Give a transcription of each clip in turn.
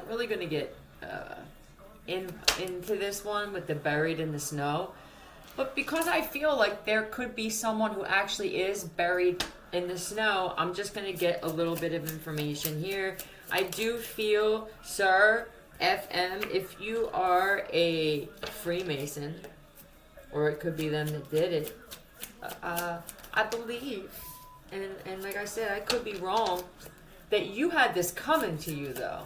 really going to get into this one with the buried in the snow. But because I feel like there could be someone who actually is buried in the snow, I'm just going to get a little bit of information here. I do feel, sir, FM, if you are a Freemason, or it could be them that did it, I believe, and like I said, I could be wrong, that you had this coming to you, though.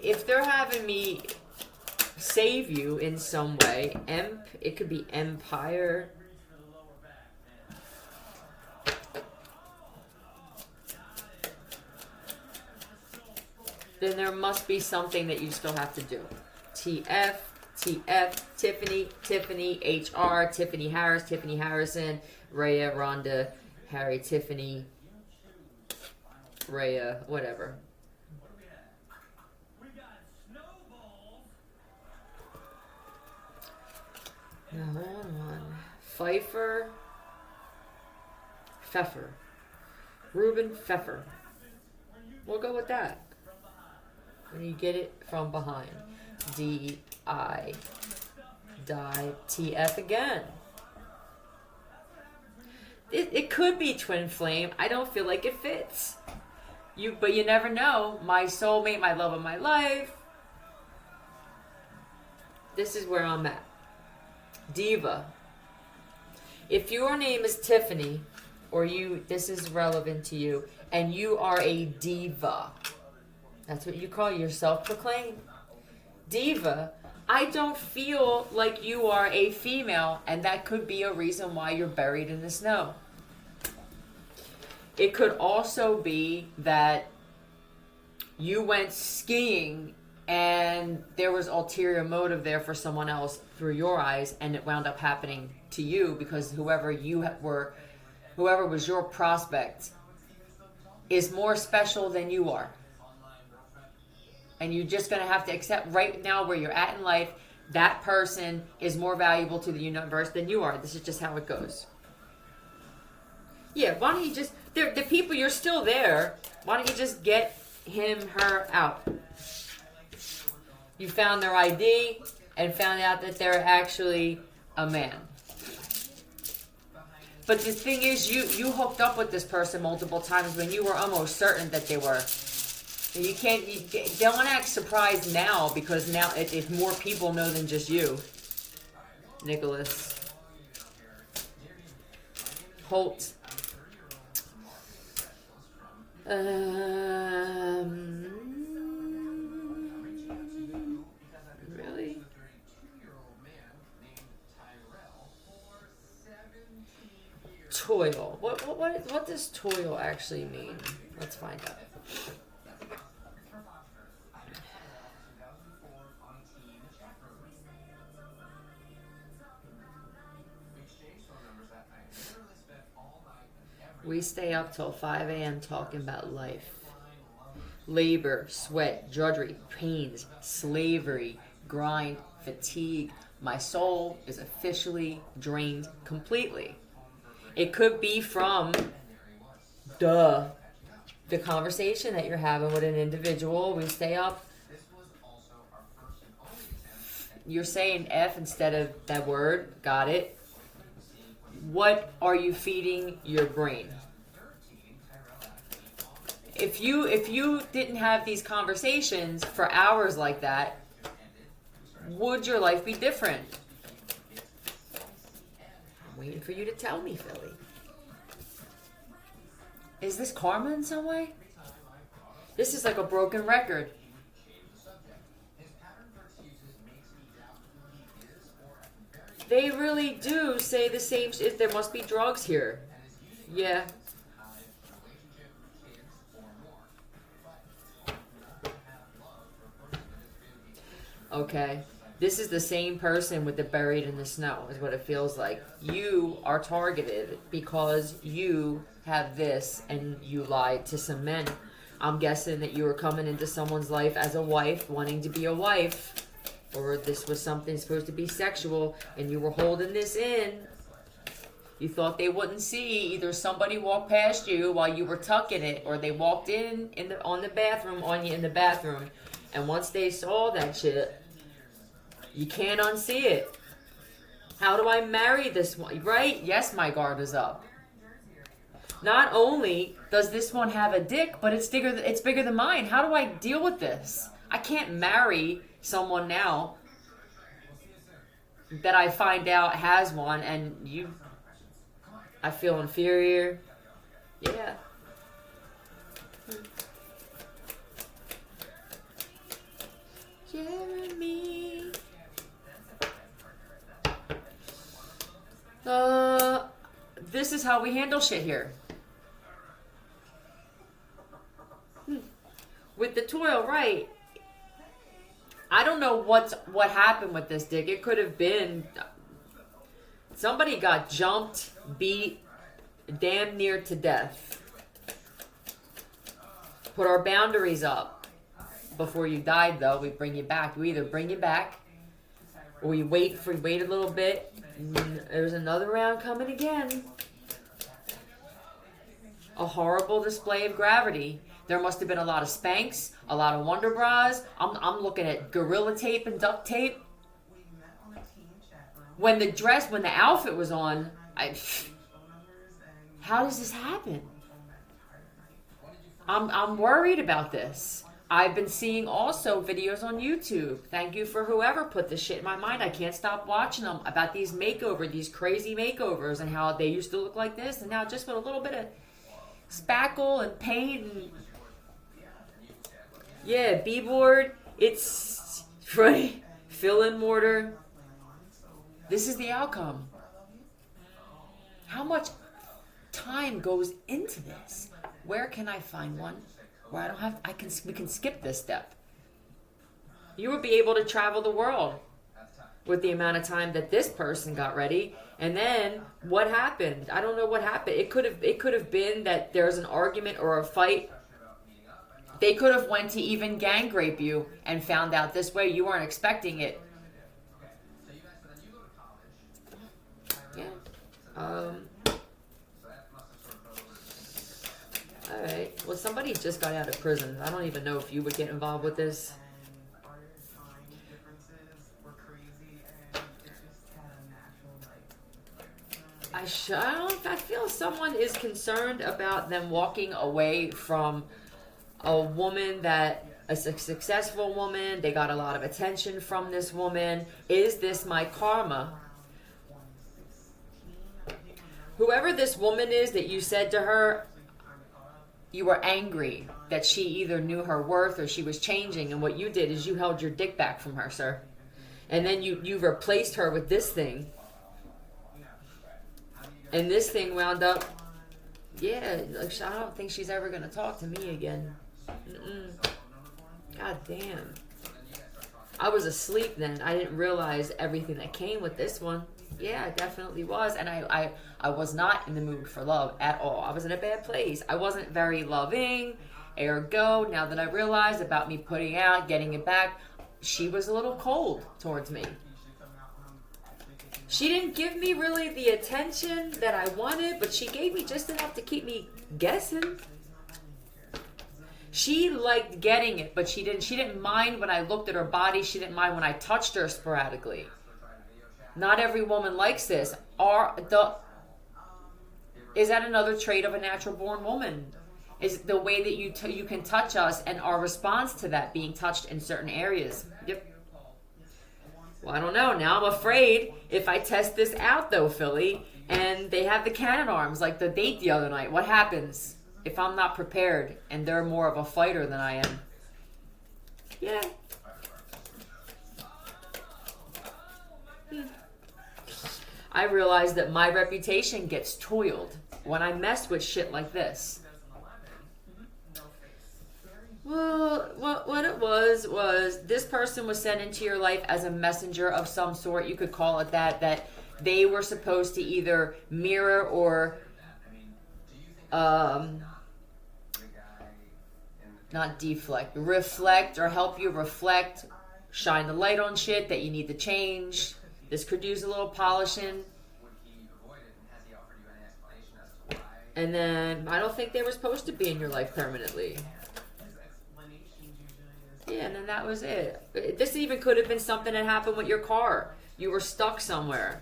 If they're having me save you in some way, it could be Empire. Then there must be something that you still have to do. TF, Tiffany, HR, Tiffany Harris, Tiffany Harrison, Rhea, Rhonda, Harry, Tiffany, Rhea, whatever. No, one. Pfeffer. Ruben Pfeffer. We'll go with that. When you get it from behind. D-I. Die. TF again. It could be twin flame. I don't feel like it fits. But you never know. My soulmate, my love of my life. This is where I'm at. Diva. If your name is Tiffany, or this is relevant to you, and you are a diva, that's what you call yourself, proclaimed diva, I don't feel like you are a female, and that could be a reason why you're buried in the snow. It could also be that you went skiing and there was ulterior motive there for someone else through your eyes, and it wound up happening to you because whoever was your prospect is more special than you are. And you're just going to have to accept right now where you're at in life, that person is more valuable to the universe than you are. This is just how it goes. Yeah, why don't you just, the people, you're still there. Why don't you just get him, her out? You found their ID and found out that they're actually a man. But the thing is, you hooked up with this person multiple times when you were almost certain that they were. Don't act surprised now, because now if more people know than just you. Nicholas. Holt. Really? Toil. What does toil actually mean? Let's find out. We stay up till 5 a.m. talking about life. Labor, sweat, drudgery, pains, slavery, grind, fatigue. My soul is officially drained completely. It could be from the conversation that you're having with an individual. We stay up. You're saying F instead of that word. Got it. What are you feeding your brain? If you didn't have these conversations for hours like that, would your life be different? I'm waiting for you to tell me, Philly. Is this karma in some way? This is like a broken record. They really do say the same shit. There must be drugs here. Yeah. Okay. This is the same person with the buried in the snow, is what it feels like. You are targeted because you have this and you lied to some men. I'm guessing that you were coming into someone's life as a wife, wanting to be a wife. Or this was something supposed to be sexual and you were holding this in. You thought they wouldn't see. Either somebody walked past you while you were tucking it, or they walked on the bathroom on you in the bathroom. And once they saw that shit, you can't unsee it. How do I marry this one? Right? Yes, my guard is up. Not only does this one have a dick, but it's bigger than mine. How do I deal with this? I can't marry someone now that I find out has one, and I feel inferior. Yeah. Jeremy. This is how we handle shit here. With the toil, right? I don't know what happened with this dick. It could have been somebody got jumped, beat, damn near to death. Put our boundaries up. Before you died, though, we bring you back. We either bring you back, or we wait a little bit. There's another round coming again. A horrible display of gravity. There must have been a lot of Spanx, a lot of Wonder Bras. I'm looking at Gorilla Tape and duct tape. When the outfit was on, how does this happen? I'm worried about this. I've been seeing also videos on YouTube. Thank you for whoever put this shit in my mind. I can't stop watching them about these crazy makeovers, and how they used to look like this, and now just with a little bit of spackle and paint and yeah, beadboard. It's right. Fill in mortar. This is the outcome. How much time goes into this? Where can I find one where I don't have? We can skip this step. You would be able to travel the world with the amount of time that this person got ready. And then what happened? I don't know what happened. It could have been that there's an argument or a fight. They could have went to even gang rape you and found out this way. You weren't expecting it. Yeah. Alright. Well, somebody just got out of prison. I don't even know if you would get involved with this. I feel someone is concerned about them walking away from a woman a successful woman. They got a lot of attention from this woman. Is this my karma? Whoever this woman is that you said to her, you were angry that she either knew her worth or she was changing, and what you did is you held your dick back from her, sir. And then you replaced her with this thing. And this thing wound up, yeah, I don't think she's ever going to talk to me again. God damn. I was asleep then. I didn't realize everything that came with this one. Yeah, I definitely was. And I was not in the mood for love at all. I was in a bad place. I wasn't very loving. Ergo, now that I realized about me putting out, getting it back, she was a little cold towards me. She didn't give me really the attention that I wanted, but she gave me just enough to keep me guessing. She liked getting it, but she didn't mind when I looked at her body. She didn't mind when I touched her sporadically. Not every woman likes this. Is that another trait of a natural born woman? Is the way that you can touch us, and our response to that being touched in certain areas. Yep. Well, I don't know. Now I'm afraid if I test this out, though, Philly, and they have the cannon arms like the date the other night. What happens if I'm not prepared and they're more of a fighter than I am? Yeah. I realize that my reputation gets toiled when I mess with shit like this. Well, what it was this person was sent into your life as a messenger of some sort. You could call it that they were supposed to either mirror or not deflect, reflect, or help you reflect, shine the light on shit that you need to change. This could use a little polishing. And then I don't think they were supposed to be in your life permanently. Yeah, and then that was it. This even could have been something that happened with your car. You were stuck somewhere.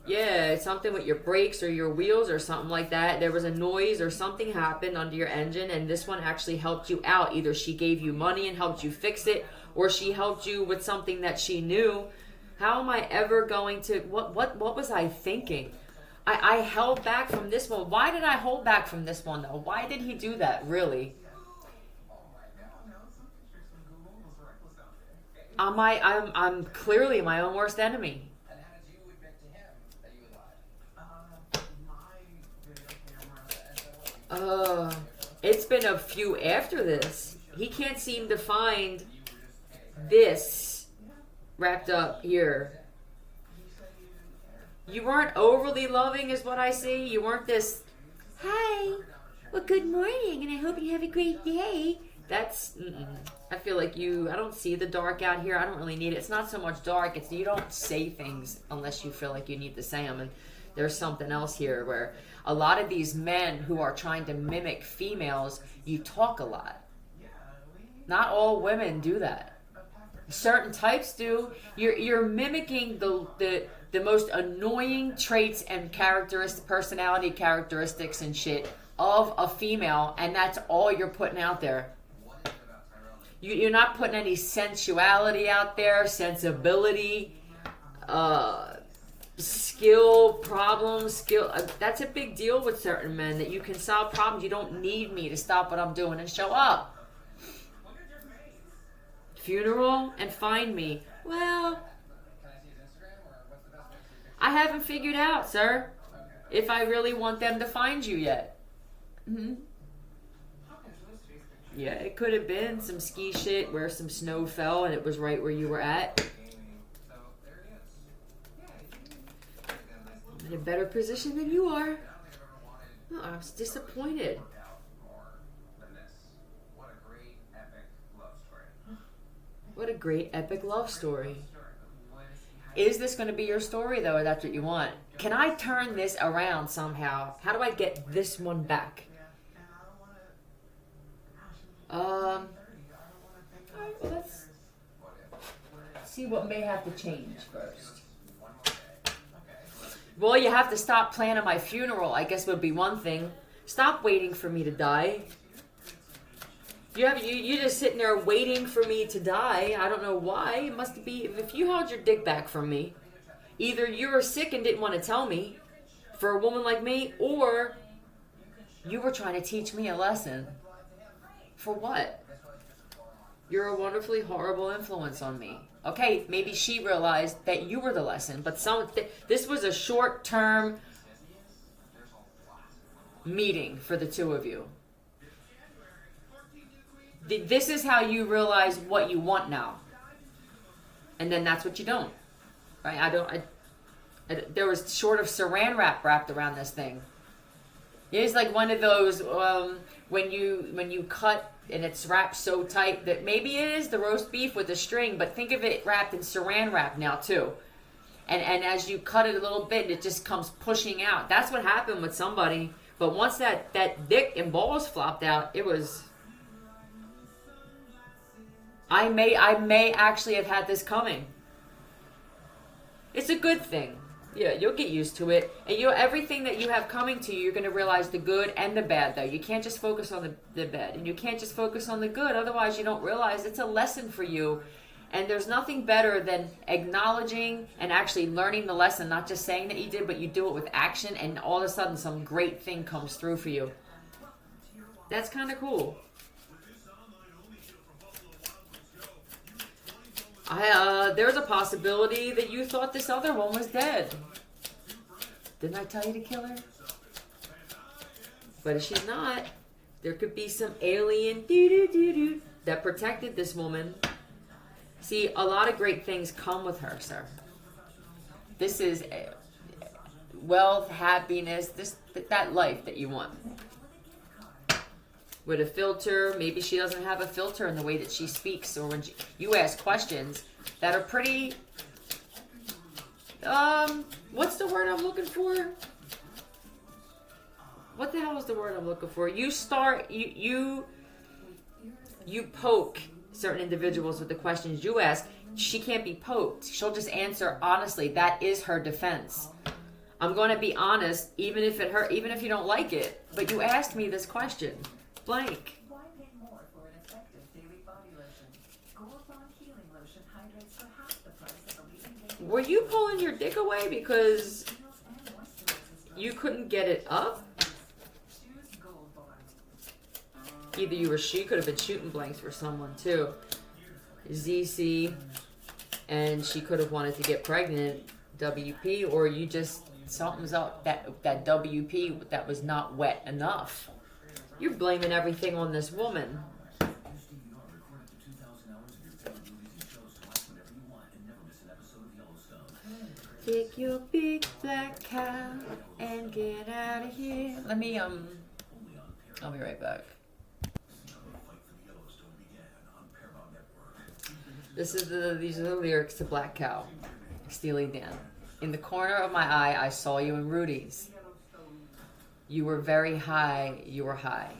Yeah, something with your brakes or your wheels or something like that. There was a noise or something happened under your engine, and this one actually helped you out. Either she gave you money and helped you fix it, or she helped you with something that she knew. How am I ever going to... What was I thinking? I held back from this one. Why did I hold back from this one, though? Why did he do that, really? I'm clearly my own worst enemy. It's been a few after this. He can't seem to find this wrapped up here. You weren't overly loving is what I see. You weren't this, hi, well, good morning, and I hope you have a great day. That's, I feel like I don't see the dark out here. I don't really need it. It's not so much dark. It's you don't say things unless you feel like you need to say them. And there's something else here where a lot of these men who are trying to mimic females, you talk a lot. Not all women do that. Certain types do. You're mimicking the most annoying traits and personality characteristics and shit of a female, and that's all you're putting out there. You're not putting any sensuality out there, sensibility, skill. That's a big deal with certain men, that you can solve problems. You don't need me to stop what I'm doing and show up. Funeral and find me. Well, I haven't figured out, sir, if I really want them to find you yet. Yeah, it could have been some ski shit where some snow fell and it was right where you were at. I'm in a better position than you are. Oh, I was disappointed. What a great epic love story. Is this going to be your story, though, or that's what you want? Can I turn this around somehow? How do I get this one back? Alright, well, let's see what may have to change first. Well, you have to stop planning my funeral, I guess would be one thing. Stop waiting for me to die. You're just sitting there waiting for me to die. I don't know why. It must be, if you held your dick back from me, either you were sick and didn't want to tell me for a woman like me, or you were trying to teach me a lesson. For what? You're a wonderfully horrible influence on me. Okay, maybe she realized that you were the lesson, but this was a short-term meeting for the two of you. This is how you realize what you want now. And then that's what you don't. Right? There was sort of saran wrap wrapped around this thing. It's like one of those when you cut and it's wrapped so tight that maybe it is the roast beef with the string, but think of it wrapped in saran wrap now too. And as you cut it a little bit, it just comes pushing out. That's what happened with somebody. But once that dick and balls flopped out, it was... I may actually have had this coming. It's a good thing. Yeah, you'll get used to it. And everything that you have coming to you, you're going to realize the good and the bad, though. You can't just focus on the bad. And you can't just focus on the good. Otherwise, you don't realize it's a lesson for you. And there's nothing better than acknowledging and actually learning the lesson. Not just saying that you did, but you do it with action. And all of a sudden, some great thing comes through for you. That's kind of cool. There's a possibility that you thought this other one was dead. Didn't I tell you to kill her? But if she's not, there could be some alien that protected this woman. See, a lot of great things come with her, sir. This is wealth, happiness, that life that you want. With a filter, maybe she doesn't have a filter in the way that she speaks, or when you ask questions that are pretty, what's the word I'm looking for? what the hell is the word I'm looking for? You poke certain individuals with the questions you ask. She can't be poked. She'll just answer honestly. That is her defense. I'm going to be honest, even if it hurt, even if you don't like it. But you asked me this question, blank. Why pay more for an effective daily body lotion? Gold Bond Healing Lotion hydrates for half the price of a leading daily. Were you pulling your dick away because you couldn't get it up? Choose Gold Bond. Either you or she could have been shooting blanks for someone too. ZC, and she could have wanted to get pregnant, WP, or you just, something's up, that WP that was not wet enough. You're blaming everything on this woman. Take your big black cow and get out of here. I'll be right back. These are the lyrics to Black Cow, Steely Dan. In the corner of my eye, I saw you in Rudy's. You were very high, you were high.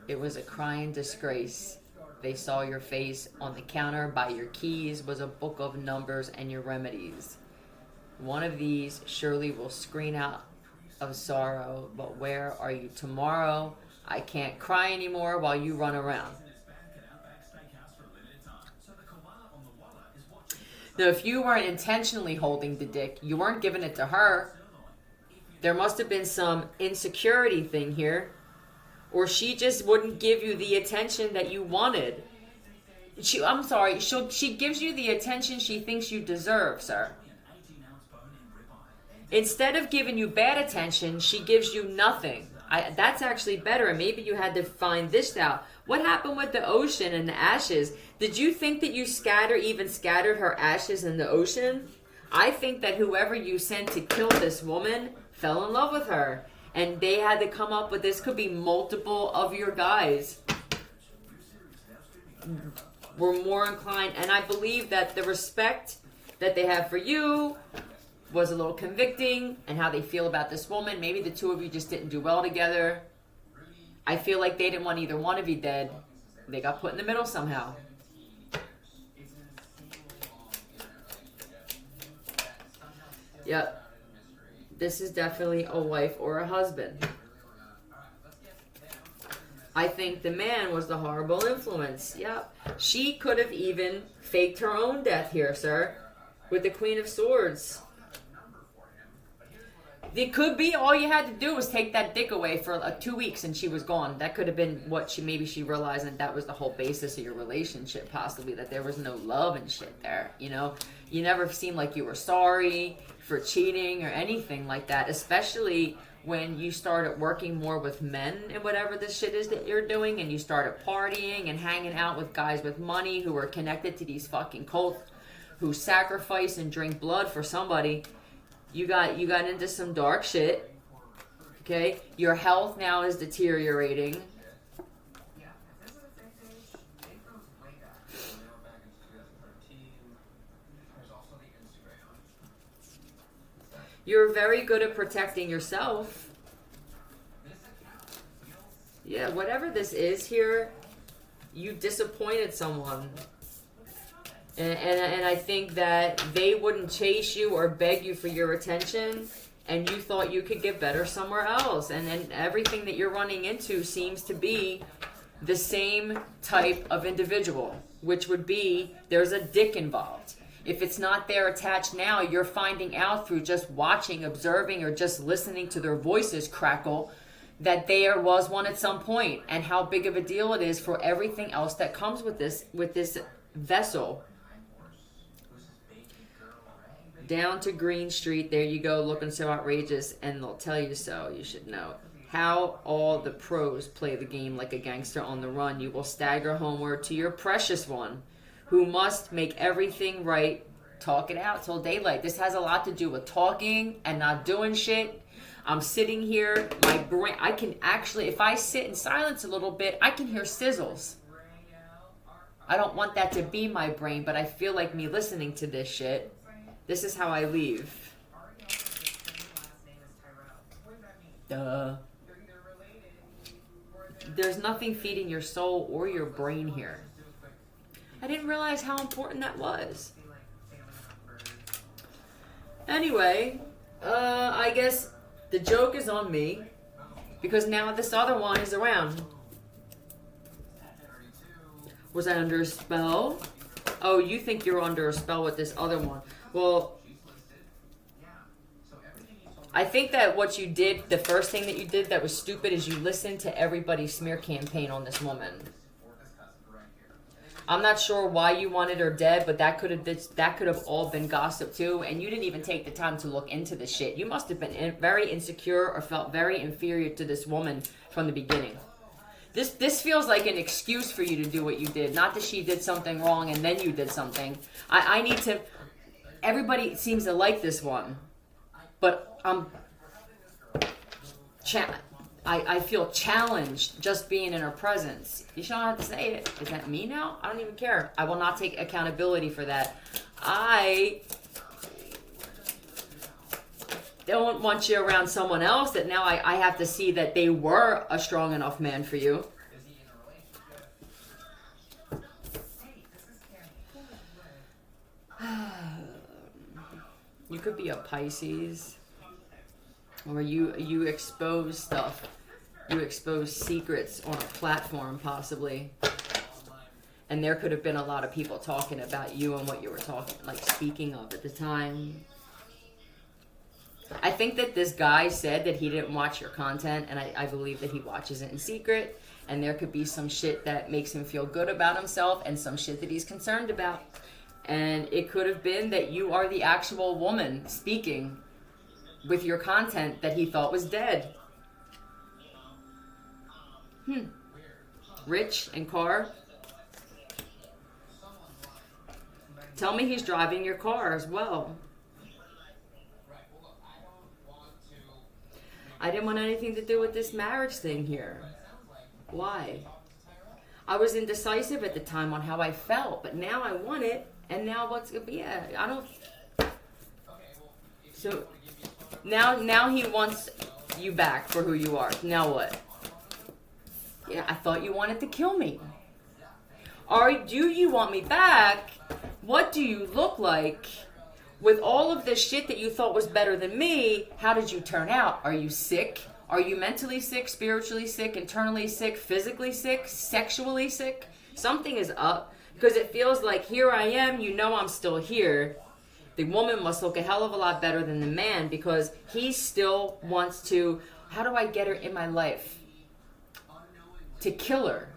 It was a crying disgrace. They saw your face on the counter. By your keys was a book of numbers and your remedies. One of these surely will scream out of sorrow, but where are you tomorrow? I can't cry anymore while you run around. Now, if you weren't intentionally holding the dick, you weren't giving it to her. There must have been some insecurity thing here. Or she just wouldn't give you the attention that you wanted. She gives you the attention she thinks you deserve, sir. Instead of giving you bad attention, she gives you nothing. That's actually better, and maybe you had to find this out. What happened with the ocean and the ashes? Did you think that you scattered her ashes in the ocean? I think that whoever you sent to kill this woman fell in love with her. And they had to come up with this. Could be multiple of your guys were more inclined. And I believe that the respect that they have for you was a little convicting, and how they feel about this woman. Maybe the two of you just didn't do well together. I feel like they didn't want either one of you dead. They got put in the middle somehow. Yep. This is definitely a wife or a husband. I think the man was the horrible influence. Yep. She could have even faked her own death here, sir, with the Queen of Swords. It could be all you had to do was take that dick away for 2 weeks and she was gone. That could have been what she realized, and that was the whole basis of your relationship, possibly, that there was no love and shit there, you know? You never seemed like you were sorry for cheating or anything like that, especially when you started working more with men and whatever this shit is that you're doing, and you started partying and hanging out with guys with money who are connected to these fucking cults who sacrifice and drink blood for somebody. You got into some dark shit, okay? Your health now is deteriorating. You're very good at protecting yourself. Yeah, whatever this is here, you disappointed someone. And I think that they wouldn't chase you or beg you for your attention, and you thought you could get better somewhere else. And then everything that you're running into seems to be the same type of individual, which would be there's a dick involved. If it's not there attached now, you're finding out through just watching, observing, or just listening to their voices crackle that there was one at some point, and how big of a deal it is for everything else that comes with this vessel. Down to Green Street, there you go, looking so outrageous, and they'll tell you so, you should know. How all the pros play the game like a gangster on the run. You will stagger homeward to your precious one, who must make everything right. Talk it out till daylight. This has a lot to do with talking and not doing shit. I'm sitting here, my brain, I can actually, if I sit in silence a little bit, I can hear sizzles. I don't want that to be my brain, but I feel like me listening to this shit. This is how I leave. Duh. there's nothing feeding your soul or your brain here. I didn't realize how important that was. Anyway, I guess the joke is on me because now this other one is around. Was I under a spell? Oh, you think you're under a spell with this other one. Well, I think that what you did, the first thing that you did that was stupid is you listened to everybody's smear campaign on this woman. I'm not sure why you wanted her dead, but that could have all been gossip too, and you didn't even take the time to look into the shit. You must have been very insecure or felt very inferior to this woman from the beginning. This feels like an excuse for you to do what you did. Not that she did something wrong and then you did something. I need to... Everybody seems to like this one. But I feel challenged just being in her presence. You shouldn't have to say it. Is that me now? I don't even care. I will not take accountability for that. I don't want you around someone else that now I have to see that they were a strong enough man for you. You could be a Pisces. Or you expose stuff. You expose secrets on a platform, possibly. And there could have been a lot of people talking about you and what you were speaking of at the time. I think that this guy said that he didn't watch your content, and I believe that he watches it in secret. And there could be some shit that makes him feel good about himself and some shit that he's concerned about. And it could have been that you are the actual woman speaking with your content that he thought was dead. Rich and car. Tell me he's driving your car as well. I didn't want anything to do with this marriage thing here. Why? I was indecisive at the time on how I felt, but now I want it, and now what's gonna be? I don't. So now he wants you back for who you are. Now what? Yeah, I thought you wanted to kill me. Do you want me back? What do you look like? With all of this shit that you thought was better than me, how did you turn out? Are you sick? Are you mentally sick, spiritually sick, internally sick, physically sick, sexually sick? Something is up because it feels like here I am, you know I'm still here. The woman must look a hell of a lot better than the man because he still wants to, how do I get her in my life? To kill her.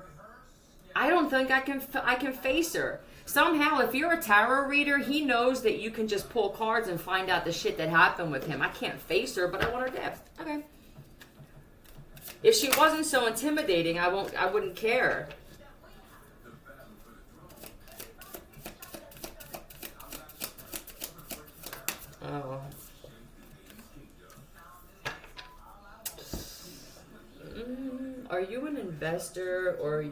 I don't think I can face her. Somehow, if you're a tarot reader, he knows that you can just pull cards and find out the shit that happened with him. I can't face her, but I want her dead. Okay. If she wasn't so intimidating, I wouldn't care. Oh. Are you an investor or...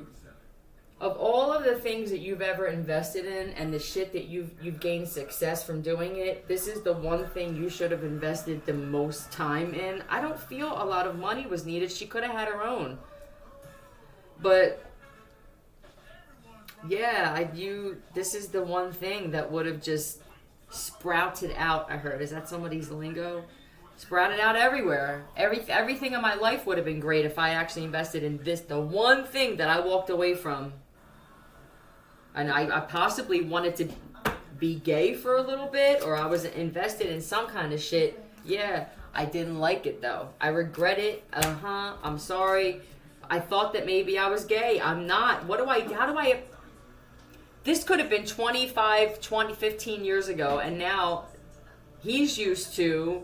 Of all of the things that you've ever invested in and the shit that you've gained success from doing it, this is the one thing you should have invested the most time in. I don't feel a lot of money was needed. She could have had her own. But yeah, this is the one thing that would have just sprouted out, I heard. Is that somebody's lingo? Sprouted out everywhere. Everything in my life would have been great if I actually invested in this, the one thing that I walked away from. And I possibly wanted to be gay for a little bit, or I was invested in some kind of shit. Yeah, I didn't like it though. I regret it. I'm sorry. I thought that maybe I was gay. I'm not. How do I... This could have been 15 years ago, and now he's used to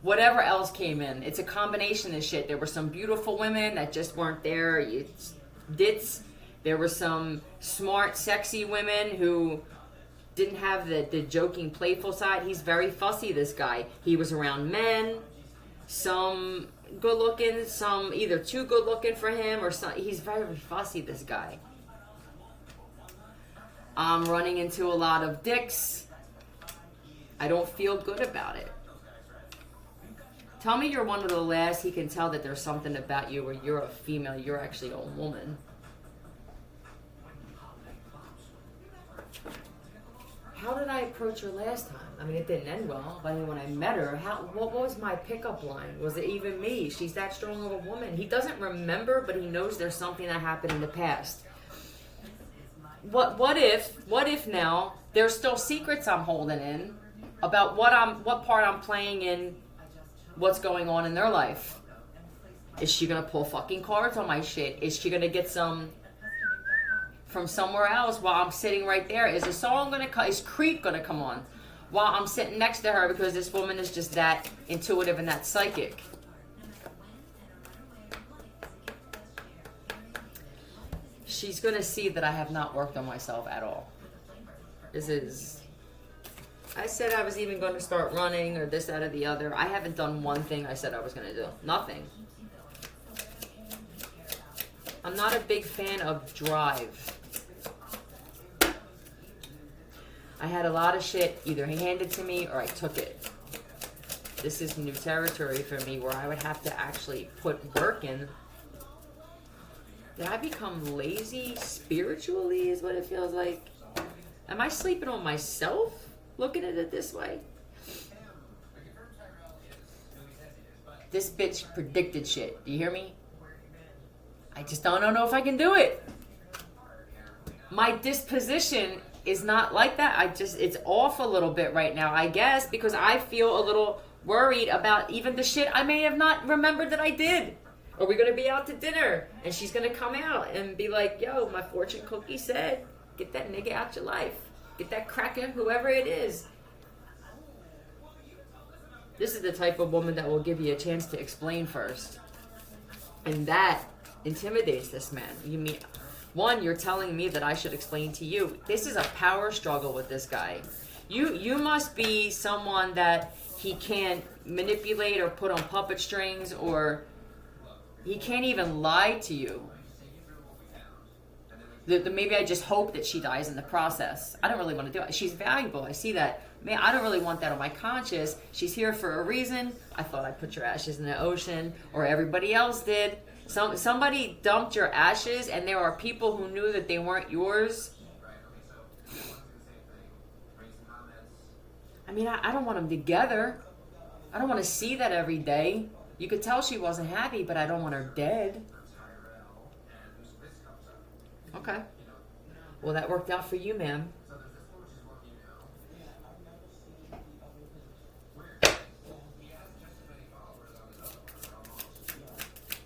whatever else came in. It's a combination of shit. There were some beautiful women that just weren't there. There were some smart, sexy women who didn't have the joking, playful side. He's very fussy, this guy. He was around men, some good looking, some either too good looking for him, or some. He's very fussy, this guy. I'm running into a lot of dicks. I don't feel good about it. Tell me you're one of the last he can tell that there's something about you where you're a female, you're actually a woman. How did I approach her last time? I mean, it didn't end well. But when I met her, what was my pickup line? Was it even me? She's that strong of a woman. He doesn't remember, but he knows there's something that happened in the past. What if now there's still secrets I'm holding in about what part I'm playing in what's going on in their life? Is she gonna pull fucking cards on my shit? Is she gonna get some from somewhere else while I'm sitting right there? Is a song gonna come? Is Creep gonna come on while I'm sitting next to her because this woman is just that intuitive and that psychic? She's gonna see that I have not worked on myself at all. I said I was even going to start running or this, that, or the other. I haven't done one thing I said I was going to do. Nothing. I'm not a big fan of drive. I had a lot of shit either handed to me or I took it. This is new territory for me where I would have to actually put work in. Did I become lazy spiritually is what it feels like? Am I sleeping on myself looking at it this way? This bitch predicted shit. Do you hear me? I just don't know if I can do it. My disposition is not like that. It's off a little bit right now, I guess, because I feel a little worried about even the shit I may have not remembered that I did. Are we going to be out to dinner? And she's going to come out and be like, yo, my fortune cookie said, get that nigga out your life. Get that cracker, whoever it is. This is the type of woman that will give you a chance to explain first. And that intimidates this man. You mean, one, you're telling me that I should explain to you. This is a power struggle with this guy. You must be someone that he can't manipulate or put on puppet strings, or he can't even lie to you. Maybe I just hope that she dies in the process. I don't really want to do it. She's valuable. I see that. Man, I don't really want that on my conscience. She's here for a reason. I thought I'd put your ashes in the ocean, or everybody else did. Somebody dumped your ashes, and there are people who knew that they weren't yours. I mean, I don't want them together. I don't want to see that every day. You could tell she wasn't happy, but I don't want her dead. Okay. Well, that worked out for you, ma'am.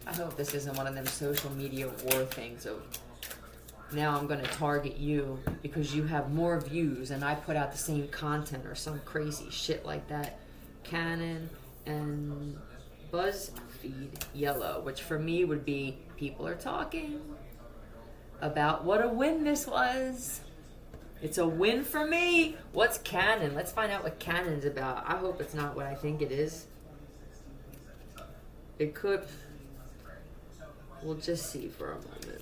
I hope this isn't one of them social media war things of now I'm going to target you because you have more views and I put out the same content or some crazy shit like that. Canon and BuzzFeed yellow, which for me would be people are talking about what a win this was. It's a win for me. What's Canon? Let's find out what Canon's about. I hope it's not what I think it is. It could. We'll just see for a moment.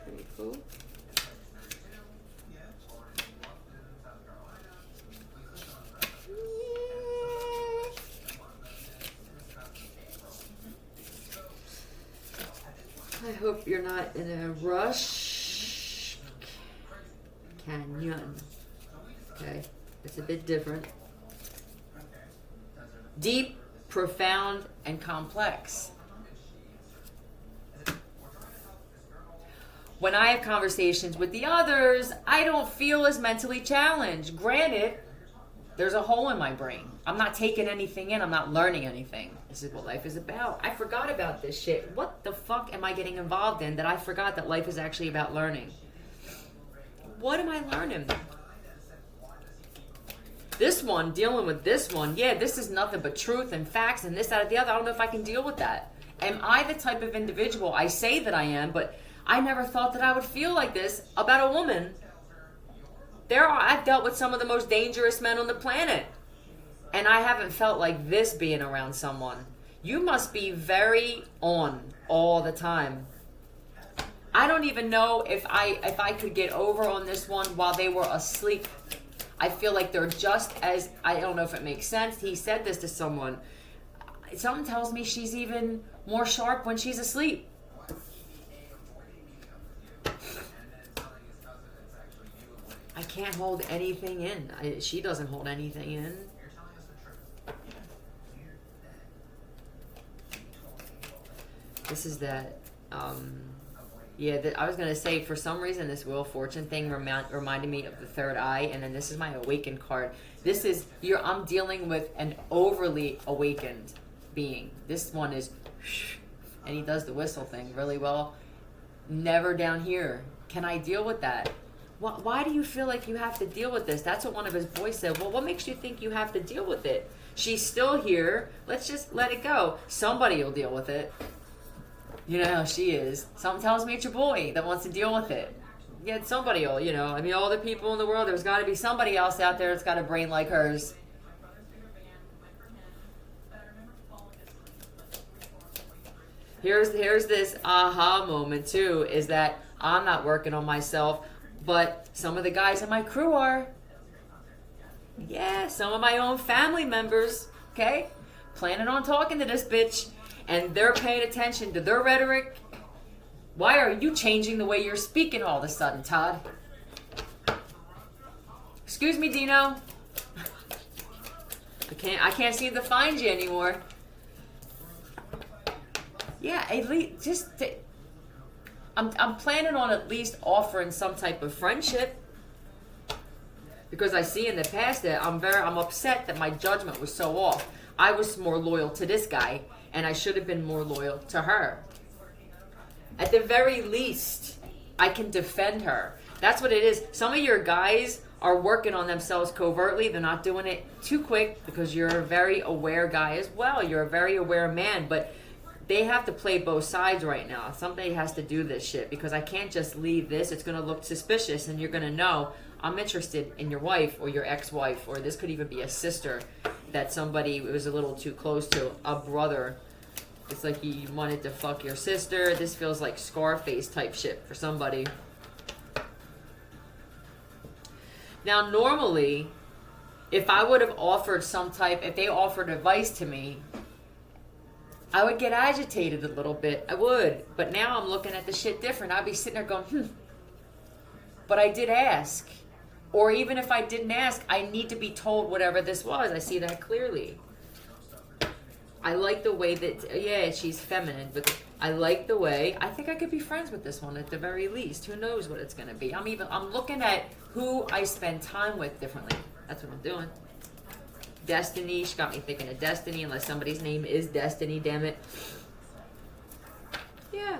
Pretty cool. I hope you're not in a rush. Canyon. Okay, it's a bit different. Deep, profound, and complex. When I have conversations with the others, I don't feel as mentally challenged. Granted, there's a hole in my brain. I'm not taking anything in. I'm not learning anything. This is what life is about. I forgot about this shit. What the fuck am I getting involved in that I forgot that life is actually about learning? What am I learning? This one, dealing with this one, yeah, this is nothing but truth and facts and this, that, and the other. I don't know if I can deal with that. Am I the type of individual? I say that I am, but I never thought that I would feel like this about a woman. I've dealt with some of the most dangerous men on the planet. And I haven't felt like this being around someone. You must be very on all the time. I don't even know if I could get over on this one while they were asleep. I feel like they're just as, I don't know if it makes sense. He said this to someone. Something tells me she's even more sharp when she's asleep. I can't hold anything in. She doesn't hold anything in. This is that, I was going to say, for some reason, this Wheel of Fortune thing reminded me of the third eye, and then this is my awakened card. This is, I'm dealing with an overly awakened being. This one is, and he does the whistle thing really well. Never down here. Can I deal with that? Why do you feel like you have to deal with this? That's what one of his boys said. Well, what makes you think you have to deal with it? She's still here. Let's just let it go. Somebody will deal with it. You know how she is. Something tells me it's your boy that wants to deal with it. Yeah, somebody will, I mean, all the people in the world, there's got to be somebody else out there that's got a brain like hers. Here's this aha moment, too, is that I'm not working on myself, but some of the guys in my crew are. Yeah, some of my own family members, okay? Planning on talking to this bitch. And they're paying attention to their rhetoric. Why are you changing the way you're speaking all of a sudden, Todd? Excuse me, Dino. I can't seem to find you anymore. Yeah, at least I'm planning on at least offering some type of friendship, because I see in the past that I'm upset that my judgment was so off. I was more loyal to this guy, and I should have been more loyal to her. At the very least, I can defend her. That's what it is. Some of your guys are working on themselves covertly. They're not doing it too quick, because you're a very aware guy as well. You're a very aware man, but they have to play both sides right now. Somebody has to do this shit, because I can't just leave this. It's going to look suspicious, and you're going to know I'm interested in your wife or your ex-wife, or this could even be a sister that somebody was a little too close to, a brother. It's like you wanted to fuck your sister. This feels like Scarface type shit for somebody. Now, normally, if I would have offered if they offered advice to me, I would get agitated a little bit. I would. But now I'm looking at the shit different. I'd be sitting there going, But I did ask. Or even if I didn't ask, I need to be told whatever this was. I see that clearly. I like the way that, she's feminine, but I like the way, I think I could be friends with this one at the very least. Who knows what it's going to be. I'm looking at who I spend time with differently. That's what I'm doing. Destiny, she got me thinking of Destiny, unless somebody's name is Destiny, damn it. Yeah.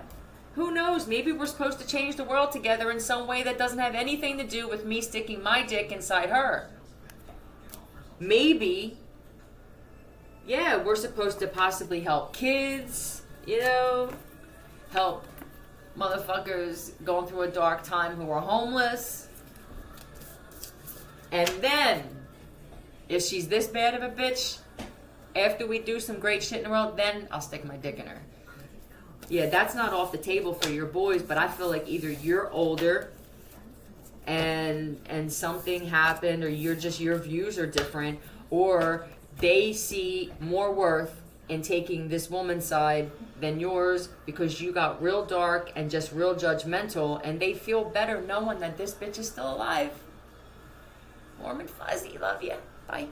Who knows? Maybe we're supposed to change the world together in some way that doesn't have anything to do with me sticking my dick inside her. Maybe, we're supposed to possibly help kids, help motherfuckers going through a dark time who are homeless. And then, if she's this bad of a bitch, after we do some great shit in the world, then I'll stick my dick in her. Yeah, that's not off the table for your boys, but I feel like either you're older and something happened, or your views are different, or they see more worth in taking this woman's side than yours, because you got real dark and just real judgmental, and they feel better knowing that this bitch is still alive. Warm and fuzzy, love ya. Bye.